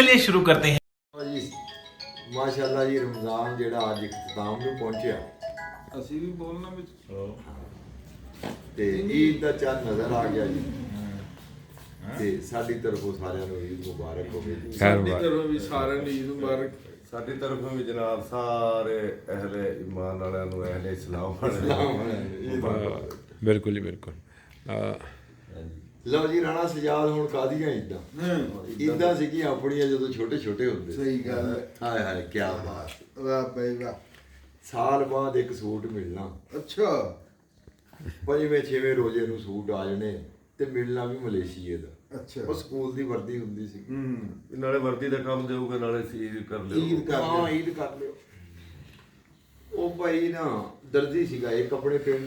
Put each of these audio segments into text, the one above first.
चलिए शुरू करते हैं। ਜੀ ਮਾਸ਼ਾਅੱਲਾ ਜੀ ਰਮਜ਼ਾਨ ਜਿਹੜਾ ਅੱਜ ਇਖਤਤਾਮ ਨੂੰ ਪਹੁੰਚਿਆ ਅਸੀਂ ਵੀ ਬੋਲਣਾ ਵਿੱਚ ਤੇ ਈਦ ਦਾ ਚੰਦ ਨਜ਼ਰ ਆ ਗਿਆ ਜੀ ਤੇ ਸਾਡੀ ਤਰਫੋਂ ਸਾਰਿਆਂ ਨੂੰ ਈਦ ਮੁਬਾਰਕ ਹੋਵੇ ਜੀ। ਸਾਡੀ ਤਰਫੋਂ ਵੀ ਸਾਰਿਆਂ ਨੂੰ ਈਦ ਮੁਬਾਰਕ। ਸਾਡੀ ਤਰਫੋਂ ਵੀ ਜਨਾਬ ਸਾਰੇ ਅਹਲੇ ਈਮਾਨ ਵਾਲਿਆਂ ਨੂੰ ਅਹਲੇ ਇਸਲਾਮ ਵਾਲਿਆਂ ਨੂੰ ਬਿਲਕੁਲ ਜੀ ਬਿਲਕੁਲ। ਲਓ ਜੀ ਰਾਣਾ ਸਜਾਦ ਹੁਣ ਕਾਦੀਆਂ ਈਦਾਂ ਸੀਗੀਆਂ ਆਪਣੀਆਂ ਜਦੋਂ ਛੋਟੇ ਛੋਟੇ ਹੁੰਦੇ ਸਹੀ ਗੱਲ ਹੈ। ਹਾਏ ਹਾਏ ਕੀ ਬਾਤ, ਵਾਹ ਬਈ ਵਾਹ। ਸਾਲ ਬਾਅਦ ਇੱਕ ਸੂਟ ਮਿਲਣਾ, ਅੱਛਾ ਪੰਜਵੇਂ ਛੇਵੇਂ ਰੋਜ਼ੇ ਨੂੰ ਸੂਟ ਆ ਜਾਣੇ ਤੇ ਮਿਲਣਾ ਵੀ ਮਲੇਸ਼ੀਏ ਦਾ। ਅੱਛਾ ਉਹ ਸਕੂਲ ਦੀ ਵਰਦੀ ਹੁੰਦੀ ਸੀ। ਨਾਲੇ ਵਰਦੀ ਦਾ ਕੰਮ ਦੇਊਗਾ ਨਾਲੇ ਈਦ ਕਰ ਲਿਓ। ਈਦ ਕਰ ਲਿਓ, ਹਾਂ ਈਦ ਕਰ ਲਿਓ। ਉਹ ਭਾਈ ਨਾ ਦਰਜੀ ਸੀਗਾ ਇੱਕ ਆਪਣੇ ਪਿੰਡ,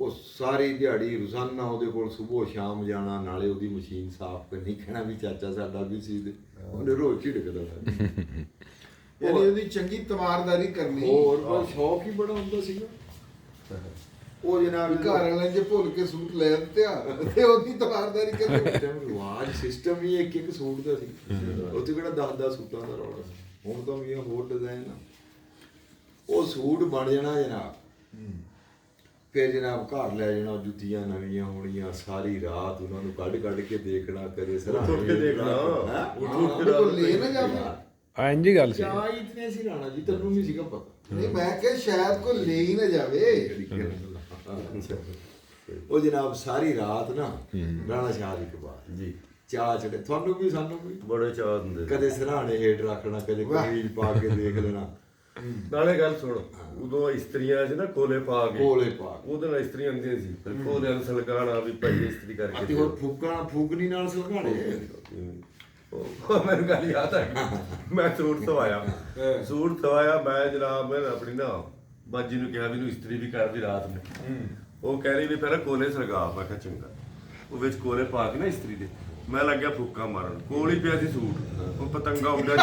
ਉਹ ਸਾਰੀ ਦਿਹਾੜੀ ਰੋਜ਼ਾਨਾ ਉਹਦੇ ਕੋਲ ਸਵੇਰ ਸ਼ਾਮ ਜਾਣਾ, ਨਾਲੇ ਉਹਦੀ ਮਸ਼ੀਨ ਸਾਫ਼ ਕਰਨੀ, ਕਹਿਣਾ ਵੀ ਚਾਚਾ ਸਾਡਾ ਵੀ ਸੀ ਦੇ, ਉਹਨੇ ਰੋਜ਼ ਝਿੜਕਦਾ ਯਾਨੀ ਉਹਦੀ ਚੰਗੀ ਤਮਾਰਦਾਰੀ ਕਰਨੀ। ਹੋਰ ਉਹ ਸ਼ੌਕ ਹੀ ਬੜਾ ਹੁੰਦਾ ਸੀਗਾ। ਉਹ ਜਨਾਬ ਘਰ ਵਾਲਿਆਂ ਜੇ ਭੁੱਲ ਕੇ ਸੂਟ ਲੈ ਦਿੱਤੇ ਤੇ ਉਹਦੀ ਤਮਾਰਦਾਰੀ ਕਰਨੀ। ਰਿਵਾਜ ਸਿਸਟਮ ਹੀ ਇੱਕ ਇੱਕ ਸੂਟ ਦਾ ਸੀ, ਉੱਥੇ ਕਿਹੜਾ 10-10 ਸੂਟਾਂ ਦਾ ਰੌਲਾ ਸੀ। ਹੁਣ ਤਾਂ ਵੀ ਹੋਰ ਡਿਜ਼ਾਈਨ ਆ। ਉਹ ਸੂਟ ਬਣ ਜਾਣਾ ਜਨਾਬ, ਫਿਰ ਜਨਾਬ ਘਰ ਲੈ ਜਾਣਾ, ਜੁੱਤੀਆਂ ਨਵੀਆਂ ਹੋਣੀਆਂ, ਸਾਰੀ ਰਾਤ ਉਹਨਾਂ ਨੂੰ ਕੱਢ ਕੱਢ ਕੇ ਦੇਖਣਾ, ਕਦੇ ਉੱਠ ਕੇ ਦੇਖਣਾ, ਉਹ ਲੈ ਨਾ ਜਾਵੇ। ਇੰਝ ਹੀ ਗੱਲ ਸੀ। ਕਿਆ ਇਤਨੇ ਸੀ ਰਾਣਾ ਜੀ, ਤੈਨੂੰ ਨਹੀਂ ਸੀਗਾ ਪਤਾ। ਨਹੀਂ ਮੈਂ ਕਿਹਾ ਸ਼ਾਇਦ ਕੋਈ ਲੈ ਹੀ ਨਾ ਜਾਵੇ। ਉਹ ਜਨਾਬ ਸਾਰੀ ਰਾਤ ਨਾ ਰਾਣਾ ਸ਼ਾਹ ਦੀ ਕਬਾਰ ਜੀ ਚਾਹ ਚੜੇ, ਤੁਹਾਨੂੰ ਵੀ ਸਾਨੂੰ ਵੀ ਬੜੇ ਚਾਹ ਹੁੰਦੇ। ਕਦੇ ਸਿਰਹਾਣੇ ਹੇਠ ਰੱਖਣਾ, ਕਦੇ ਕਮੀਜ਼ ਪਾ ਕੇ ਦੇਖ ਲੈਣਾ। ਨਾਲੇ ਗੱਲ ਸੁਣ, ਉਦੋਂ ਇਸਤਰੀਆਂ ਸੀ ਨਾ ਕੋਲੇ ਪਾ ਕੇ, ਕੋਲੇ ਪਾ ਕੇ ਉਹਦੇ ਨਾਲ ਇਸਤਰੀਆਂ ਹੁੰਦੀਆਂ ਸੀ, ਫਿਰ ਕੋਲਿਆਂ ਨੂੰ ਸਲਗਾਣਾ ਵੀ ਭਾਈ ਇਸਤਰੀ ਕਰਕੇ ਤੇ ਹੋਰ ਫੂਕਣੀ ਨਾਲ ਸੁਲਗਾਣੇ। ਉਹ ਮੈਨੂੰ ਗੱਲ ਯਾਦ ਆ ਗਈ, ਮੈਂ ਸੂਟ ਸਵਾਇਆ ਮੈਂ ਜਨਾਬ ਮੈਂ ਆਪਣੀ ਨਾ ਬਾਜੀ ਨੂੰ ਕਿਹਾ ਵੀ ਇਹਨੂੰ ਇਸਤਰੀ ਵੀ ਕਰ ਦੀ ਰਾਤ ਨੂੰ। ਉਹ ਕਹਿ ਰਹੀ ਵੀ ਪਹਿਲਾਂ ਕੋਲੇ ਸਰਗਾ। ਮੈਂ ਕਿਹਾ ਚੰਗਾ। ਉਹ ਵਿੱਚ ਕੋਲੇ ਪਾ ਕੇ ਨਾ ਇਸਤਰੀ ਦੇ ਮੈਂ ਲੱਗਿਆ ਫੂਕਾ ਮਾਰਨ, ਕੋਲ ਹੀ ਪਿਆ ਸੀ ਸੂਟ, ਉਹ ਪਤੰਗਾ ਉੱਡਿਆ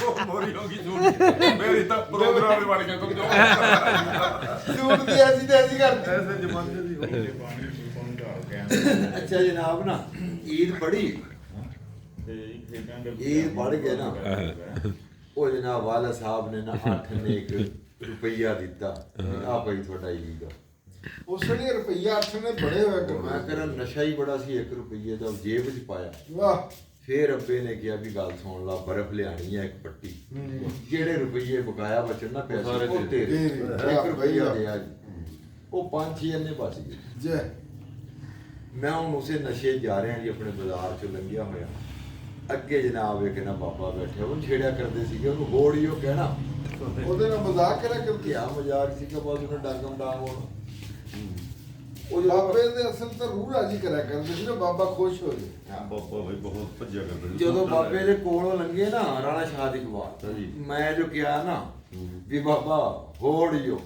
ਉਹ ਮੋਰੀ ਹੋ ਗਈ ਸੂਟ ਮੇਰੀ ਤਾਂ ਪ੍ਰੋਗਰਾਮ ਹੀ ਬਣ ਗਿਆ ਸਮਝੋ। ਸੂਟ ਦੀ ਐਸੀ ਤੇ ਐਸੀ ਕਰਦੇ। ਐਸੇ ਜ਼ਮਾਨੇ ਦੀ ਅੱਛਾ ਜਨਾਬ ਨਾ ਈਦ ਪੜੀ, ਈਦ ਪੜ ਕੇ ਨਾ ਉਹ ਜਨਾਬ ਵਾਲਾ ਸਾਹਿਬ ਨੇ ਨਾ 8 ਨੇ 1 ਰੁਪਈਆ ਦਿੱਤਾ, ਆ ਭਾਈ ਤੁਹਾਡਾ ਈਦ ਆ। ਉਸ ਨੇ ਰੁਪਈਆ 8 ਨੇ ਬੜੇ ਹੋਏ ਮੈਂ ਕਹਿੰਦਾ ਨਸ਼ਾ ਹੀ ਬੜਾ ਸੀ, 1 ਰੁਪਈਏ ਦਾ ਜੇਬ 'ਚ ਪਾਇਆ। ਵਾਹ। ਫੇਰ ਅੱਬੇ ਨੇ ਕਿਹਾ ਵੀ ਗੱਲ ਸੁਣ ਲਾ, ਬਰਫ਼ ਲਿਆਣੀ ਹੈ 1 ਪੱਟੀ, ਜਿਹੜੇ ਰੁਪਈਏ ਬਕਾਇਆ ਬਚਣ ਨਾ ਪੈਸੇ ਉਹ ਤੇਰੇ, 1 ਰੁਪਈਆ ਦਿਆ ਜੀ। ਉਹ 5-6 ਅੰਨੇ ਬਚ ਗਏ। ਜੈ ਮੈਂ ਹੁਣ ਉਸੇ ਨਸ਼ੇ ਜਾ ਰਿਹਾ ਜੀ, ਆਪਣੇ ਬਾਜ਼ਾਰ 'ਚੋਂ ਲੰਘਿਆ ਹੋਇਆ, ਅੱਗੇ ਜਨਾਬ ਇੱਕ ਨਾ ਬਾਬਾ ਬੈਠਿਆ, ਉਹਨੂੰ ਛੇੜਿਆ ਕਰਦੇ ਸੀਗੇ, ਉਹਨੂੰ ਹੋੜੀ ਉਹ ਕਹਿਣਾ, ਉਹਦੇ ਨਾਲ ਮਜ਼ਾਕ ਕਰਿਆ ਕਰਦੇ। ਕਿਆ ਮਜ਼ਾਕ ਸੀਗਾ, ਬਸ ਉਹਨੇ ਡਾਂਗਮ ਡਾਂਗ ਹੋਣਾ। ਉਹ ਬਾਬੇ ਦੇ ਅਸਲ ਤਾਂ ਰੂਹ ਰਾਜੀ ਕਰਿਆ ਕਰਦੇ ਸੀ ਨਾ, ਬਾਬਾ ਖੁਸ਼ ਹੋ ਜਾਏ। ਬਾਬਾ ਬਈ ਬਹੁਤ ਭੱਜਿਆ ਕਰਦਾ ਸੀ। ਜਦੋਂ ਬਾਬੇ ਦੇ ਕੋਲੋਂ ਲੰਘੇ ਨਾ ਰਾਣਾ ਸ਼ਾਹ ਦੀ ਕਬਾਰ, ਮੈਂ ਜੋ ਕਿਹਾ ਨਾ ਵੀ ਬਾਬਾ ਹੋੜਿਓ,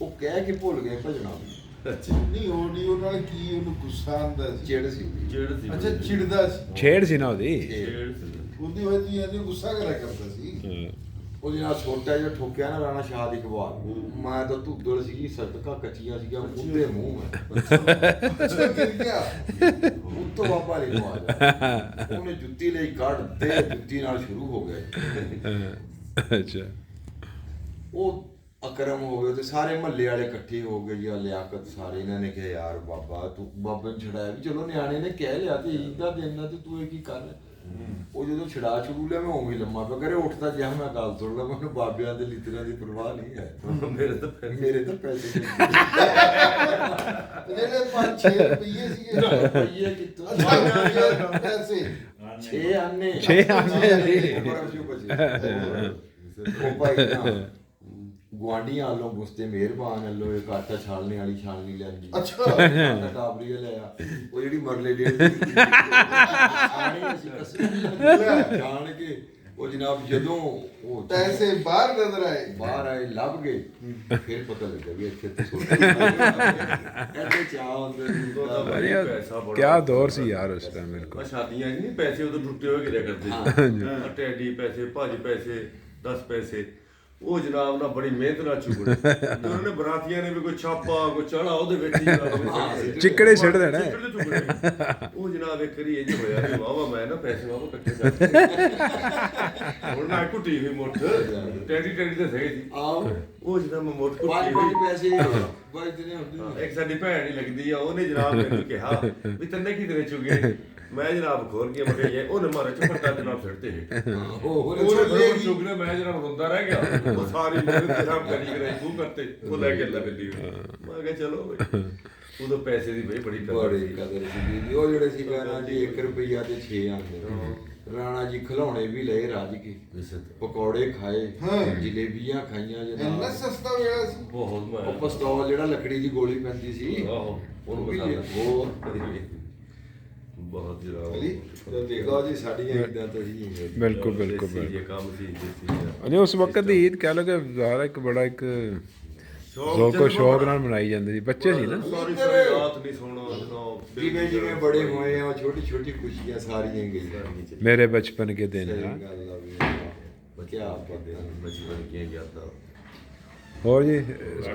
ਉਹ ਕਹਿ ਕੇ ਭੁੱਲ ਗਏ ਭਜਣਾ ਵੀ। ਨਹੀਂ ਹੋੜੀ ਉਹਨਾਂ ਨਾਲ ਕੀ ਉਹਨੂੰ ਗੁੱਸਾ ਆਉਂਦਾ ਸੀ। ਚਿੜ ਸੀ ਜਿਹੜਾ ਸੀ ਅੱਛਾ ਚਿੜਦਾ ਸੀ। ਛੇੜ ਸੀ ਨਾ ਉਹਦੀ। ਉਹਦੀ ਵਜ੍ਹਾ ਤੋਂ ਇਹਨੂੰ ਗੁੱਸਾ ਕਰਿਆ ਕਰਦਾ ਸੀ। ਉਹ ਜਿਹੜਾ ਛੋਟਾ ਜਿਹਾ ਠੋਕਿਆ ਨਾ ਰਾਣਾ ਸ਼ਾਹ ਦੀ ਕਬਾਰ, ਮੈਂ ਤਾਂ ਧੁੱਦੜ ਸੀਗੀ, ਸੜਕਾਂ ਕੱਚੀਆਂ ਸੀਗੀਆਂ, ਮੁੱਦੇ ਮੂੰਹ ਮੈਂ ਅੱਛਾ ਗਿਰ ਗਿਆ। ਉੱਤੋਂ ਬਾਬਾ ਨੇ ਆਵਾਜ਼, ਉਹਨੇ ਜੁੱਤੀ ਲਈ ਕੱਢ ਤੇ ਜੁੱਤੀ ਨਾਲ ਸ਼ੁਰੂ ਹੋ ਗਿਆ। ਅੱਛਾ ਉਹ ਅਕਰਮ ਹੋ ਗਏ ਤੇ ਸਾਰੇ ਮਹੱਲੇ ਵਾਲੇ ਇਕੱਠੇ ਹੋ ਗਏ ਜੀ, ਲਿਆਕਤ ਸਾਰੇ। ਇਹਨਾਂ ਨੇ ਕਿਹਾ ਯਾਰ ਬਾਬਾ ਤੂੰ ਬਾਬੇ ਨੂੰ ਛਡਾਇਆ ਵੀ, ਚਲੋ ਨਿਆਣੇ ਨੇ ਕਹਿ ਲਿਆ ਤੇ ਈਦ ਦਾ ਦਿਨ ਆ ਤੇ ਤੂੰ ਇਹ ਕੀ ਕਰ ਰਿਹਾ। ਉਹ ਜਦੋਂ ਛਡਾ ਛੁਡੂ ਲਿਆ ਮੈਂ ਉਵੇਂ ਲੰਮਾ ਪਿਆ ਕਰੇ, ਉੱਠਦਾ ਜਿਹਾ ਮੈਂ ਗੱਲ ਸੁਣ ਲਾ, ਮੈਨੂੰ ਬਾਬਿਆਂ ਦੇ ਲਿਤਰਾਂ ਦੀ ਪਰਵਾਹ ਨਹੀਂ ਹੈ। ਮੇਰੇ ਤਾਂ ਪੈਸੇ ਜਿਹੜੇ 5-6 ਰੁਪਈਏ ਸੀਗੇ। ਰੁਪਈਏ ਕਿੱਥੋਂ ਪੈਸੇ 6 ਆਨੇ ਉਹ ਭਾਈ ਨਾ ਗੁਆਂਢੀਆਂ ਵੱਲੋਂ ਗੁਸਤੇ ਮਿਹਰਬਾਨ ਵੱਲੋਂ ਇੱਕ ਆਟਾ ਛਾਲਣੇ ਵਾਲੀ ਛਾਲਣੀ ਲਿਆਂਦੀ। ਅੱਛਾ ਟਾਬਰੀ ਲਿਆ, ਉਹ ਜਿਹੜੀ ਮਰਲੇ ਡੇਢ ਜਾਣ ਕੇ ਉਹ ਜਨਾਬ ਜਦੋਂ ਉਹ ਪੈਸੇ ਬਾਹਰ ਨਜ਼ਰ ਆਏ ਲੱਭ ਗਏ, ਫਿਰ ਪਤਾ ਲੱਗਾ ਵੀ ਇੱਥੇ ਤੇ ਸੋਚਿਆ ਐਡੇ ਚਾਹ ਹੁੰਦੇ। ਕਿਆ ਦੌਰ ਸੀ ਯਾਰ ਉਸ ਟਾਈਮ। ਮੇਰੇ ਕੋਲ ਸ਼ਾਦੀਆਂ ਨਹੀਂ ਪੈਸੇ ਉਦੋਂ ਟੁੱਟੇ ਹੋਏ ਗਿਰਿਆ ਕਰਦੇ ਸੀ। ਟੈਡੀ ਪੈਸੇ, ਭੱਜ ਪੈਸੇ, 10 ਪੈਸੇ ਉਹ ਜਨਾਬ ਨਾਲ ਬੜੀ ਮਿਹਨਤ ਨਾਲ ਚੁਗਣੇ ਤੇ ਉਹਨਾਂ ਨੇ ਬਰਾਤੀਆਂ ਨੇ ਵੀ ਕੋਈ ਛਾਪਾ ਕੋਈ ਚੜਾ ਉਹਦੇ ਵਿੱਚ ਹੀ ਜਨਾਬ ਚਿੱਕੜੇ ਸਿੱਟ ਦੇਣਾ। ਚਿੱਕੜੇ ਚੁਗਣੇ। ਉਹ ਜਨਾਬ ਇੱਕ ਵਾਰੀ ਇੰਜ ਹੋਇਆ ਵੀ ਵਾਵਾ ਮੈਂ ਨਾ ਪੈਸੇ ਵਾਵਾ ਇਕੱਠੇ ਕਰ ਹੁਣ ਮੈਂ ਘੁੱਟੀ ਹੋਈ ਮੁੱਠ ਟੈਡੀ ਤੇ ਸਹੀ ਸੀ ਆਹ ਉਹ ਜਨਾਬ ਮੈਂ ਮੁੱਠ ਪੰਜ ਘੁੱਟੀ ਹੋਈ ਪੈਸੇ ਬਚਦੇ ਹੁੰਦੇ ਇੱਕ ਸਾਡੀ ਭੈਣ ਹੀ ਲੱਗਦੀ ਆ ਉਹਨੇ ਜਨਾਬ ਮੈਨੂੰ ਕਿਹਾ ਵੀ ਤੰਨੇ ਕੀ ਤੇਰੇ ਚੁਗੇ ਮੈਂ ਜਨਾਬ ਖੋਲ ਕੇ ਮੈਂ ਕਿਹਾ ਉਹਨੇ ਮਾਰੇ ਚਪੱਟਾ ਜਨਾਬ ਛੱਡਤੇ ਹੀ ਉਹ ਉਹ ਚੁਗਨੇ ਮੈਂ ਜਨਾਬ ਰੋਂਦਾ ਰਹਿ ਗਿਆ ਉਹ ਸਾਰੀ ਮੇਰੇ ਤੇ ਜਨਾਬ ਕਰੀ ਕਰਾਈ ਮੂੰਹ ਕਰਤੇ ਉਹ ਲੈ ਕੇ ਲੈ ਬਿੱਲੀ ਮੈਂ ਕਿਹਾ ਚਲੋ ਬਈ ਉਦੋਂ ਪੈਸੇ ਦੀ ਬਈ ਬੜੀ ਬੜੀ ਕਦਰ ਸੀ ਉਹ ਜਿਹੜੇ ਸੀ ਗਾਣਾ ਜੀ 1 ਰੁਪਈਆ ਤੇ 6 ਆਂਦੇ ਰਾਣਾ ਜੀ ਖਿਲੌਣੇ ਵੀ ਲਏ ਰਾਜ ਕੇ ਪਕੌੜੇ ਖਾਏ ਜਲੇਬੀਆਂ ਖਾਈਆਂ ਇੰਨਾ ਜਨਾਬ ਸਸਤਾ ਵੇਲਾ ਸੀ। ਬਹੁਤ ਮੈਂ ਉਹ ਪਿਸਤੌਲ ਜਿਹੜਾ ਲੱਕੜੀ ਦੀ ਗੋਲੀ ਪੈਂਦੀ ਸੀ ਆਹੋ ਉਹਨੂੰ ਵੀ ਬਤਾ ਉਹ ਬਹੁਤ ਜਨਾਬ ਅਲੀ ਜਦੋਂ ਦੇਖੋ ਜੀ ਸਾਡੀਆਂ ਇਦਾਂ ਤਾਂ ਹੀ ਬਿਲਕੁਲ ਬਿਲਕੁਲ ਦੇਸੀ ਬਿਲਕੁਲ। ਜੇ ਕੰਮ ਸੀ ਦੇਸੀ ਅਜੇ ਉਸ ਵਕਤ ਦੀ ਈਦ ਕਹਿ ਲੋ ਕਿ ਜ਼ਾਰਾ ਇੱਕ ਬੜਾ ਇੱਕ ਜ਼ੋਕੋ ਸ਼ੌਕ ਨਾਲ ਮਨਾਈ ਜਾਂਦੀ ਸੀ, ਬੱਚੇ ਸੀ ਨਾ। ਸਾਰੀ ਸਾਰੀ ਰਾਤ ਨਹੀਂ ਸੋਣਾ ਜਨਾਬ ਜਿਵੇਂ ਜਿਵੇਂ ਬੜੇ ਹੋਏ ਆ ਛੋਟੀ ਛੋਟੀ ਖੁਸ਼ੀਆਂ ਸਾਰੀਆਂ ਗਈਆਂ ਮੇਰੇ ਬਚਪਨ ਕੇ ਦਿਨ ਸਹੀ ਹਾਂ। ਗੱਲ ਆ ਵੀ ਕੀ ਬਾਤ ਹੈ ਬਚਪਨ ਕੀ ਯਾਦਾਂ ਹੋਰ ਜੀ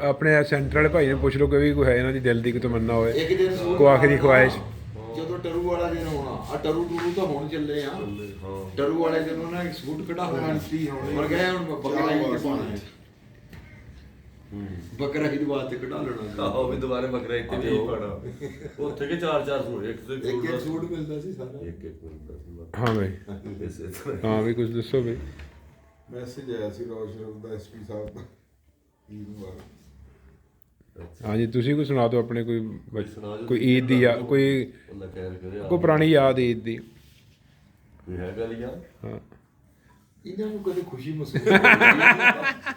ਆਪਣੇ ਸੈਂਟਰ ਵਾਲੇ ਭਾਈ ਨੂੰ ਪੁੱਛ ਲਓ ਕੋਈ ਹੈ ਇਹਨਾਂ ਦੀ ਦਿਲ ਦੀ ਕੋਈ ਤਮੰਨਾ ਹੋਏ, ਇੱਕ ਦਿਨ ਸੂਟ ਕੋਈ ਆਖਰੀ ਖੁਆਇਸ਼। ਜਦੋਂ ਟਰੂ ਵਾਲਾ ਦਿਨ ਹੋਣਾ ਆ ਟਰੂ ਤਾਂ ਹੁਣ ਚੱਲੇ ਆ ਹਾਂ ਟਰੂ ਵਾਲੇ ਦਿਨ ਉਹਨਾਂ ਇੱਕ ਸੂਟ ਕਢਾਉਣਾ ਆਂਟੀ ਹੁਣ ਗਏ ਹੁਣ ਬੱਕਰਾ ਹੀ ਪਾਉਣਾ ਹੈ ਬੱਕਰਾ ਹੀ ਬਾਤ ਤੇ ਕਢਾ ਲੈਣਾ ਆਹੋ ਵੀ ਦੁਬਾਰੇ ਬੱਕਰਾ ਇੱਥੇ ਵੀ ਪਾਣਾ ਉੱਥੇ ਕੇ ਚਾਰ ਚਾਰ ਸੂਟ ਇੱਕ ਤੇ ਇੱਕ ਇੱਕ ਸੂਟ ਮਿਲਦਾ ਸੀ ਸਾਰਾ ਇੱਕ ਇੱਕ ਮਿੰਟ ਹਾਂ ਬਈ ਇਸੇ ਤਰ੍ਹਾਂ ਹਾਂ ਵੀ ਕੁਝ ਦੱਸੋ ਬਈ। ਮੈਸੇਜ ਆਇਆ ਸੀ ਰੋਸ਼ਨ ਦਾ ਐਸਪੀ ਸਾਹਿਬ ਦਾ ਈਦ ਮੁਬਾਰਕ। ਹਾਂਜੀ ਤੁਸੀਂ ਕੋਈ ਸੁਣਾ ਦਿਓ ਆਪਣੇ ਕੋਈ ਸੁਣਾ ਦਿਓ ਕੋਈ ਈਦ ਦੀ ਯਾਦ, ਕੋਈ ਅੱਲਾ ਖੈਰ ਕਰੇ ਕੋਈ ਪੁਰਾਣੀ ਯਾਦ ਈਦ ਦੀ। ਕੋਈ ਹੈ ਗੱਲ ਯਾਰ ਹਾਂ ਇਹਨਾਂ ਨੂੰ ਕਦੇ ਖੁਸ਼ੀ ਮਹਿਸੂਸ ਨਹੀਂ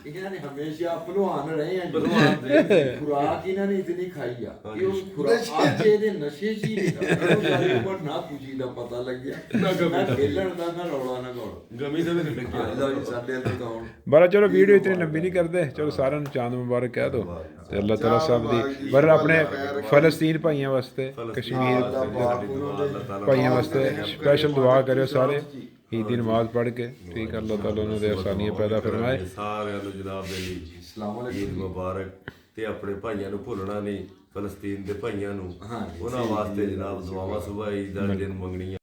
ਹੋਈ ਇਹਨਾਂ ਨੇ ਹਮੇਸ਼ਾ ਭਲਵਾਨ ਰਹੇ ਆ ਭਲਵਾਨ ਦੇ। ਖੁਰਾਕ ਇਹਨਾਂ ਨੇ ਇਤਨੀ ਖਾਈ ਆ ਕਿ ਉਹ ਖੁਰਾਕ ਅੱਜ ਇਹਦੇ ਨਸ਼ੇ ਚ ਹੀ ਨਹੀਂ ਪਰ ਨਾ ਖੁਸ਼ੀ ਦਾ ਪਤਾ ਲੱਗਿਆ ਨਾ ਖੇਲਣ ਦਾ ਨਾ ਰੌਲਾ ਨਾ ਗੌੜ ਗਮੀ ਤੇ ਵੀ ਨਹੀਂ ਲੱਗਿਆ ਸਾਡੇ ਅੰਦਰ ਤਾਂ ਹੁਣ ਬਾਰਾ ਚਲੋ ਵੀਡੀਓ ਇਤਨੀ ਲੰਬੀ ਨਹੀਂ ਕਰਦੇ, ਚਲੋ ਸਾਰਿਆਂ ਨੂੰ ਚਾਂਦ ਮੁਬਾਰਕ ਕਹਿ ਦਿਓ ਤੇ ਅੱਲਾਹ ਤਾਲਾ ਸਭ ਦੀ ਪਰ ਆਪਣੇ ਫਲਸਤੀਨ ਭਾਈਆਂ ਵਾਸਤੇ ਕਸ਼ਮੀਰ ਭਾਈਆਂ ਵਾਸਤੇ ਸਪੈਸ਼ਲ ਦੁਆ ਕਰਿਓ ਸਾਰੇ ਈਦ ਦੀ ਨਮਾਜ਼ ਪੜ੍ਹ ਕੇ। ਠੀਕ ਹੈ, ਅੱਲਾਹ ਤਾਲਾ ਉਹਨਾਂ ਦੇ ਆਸਾਨੀਆਂ ਪੈਦਾ ਫਰਮਾਏ। ਸਾਰਿਆਂ ਨੂੰ ਜਨਾਬ ਦੇ ਲਈ ਅਸਲਾਮ ਈਦ ਮੁਬਾਰਕ ਤੇ ਆਪਣੇ ਭਾਈਆਂ ਨੂੰ ਭੁੱਲਣਾ ਨਹੀਂ, ਫਲਸਤੀਨ ਦੇ ਭਾਈਆਂ ਨੂੰ ਉਹਨਾਂ ਵਾਸਤੇ ਜਨਾਬ ਦੁਆਵਾਂ ਸੁਭਾ ਈਦ ਦਾ ਦਿਨ ਮੰਗਣੀਆਂ।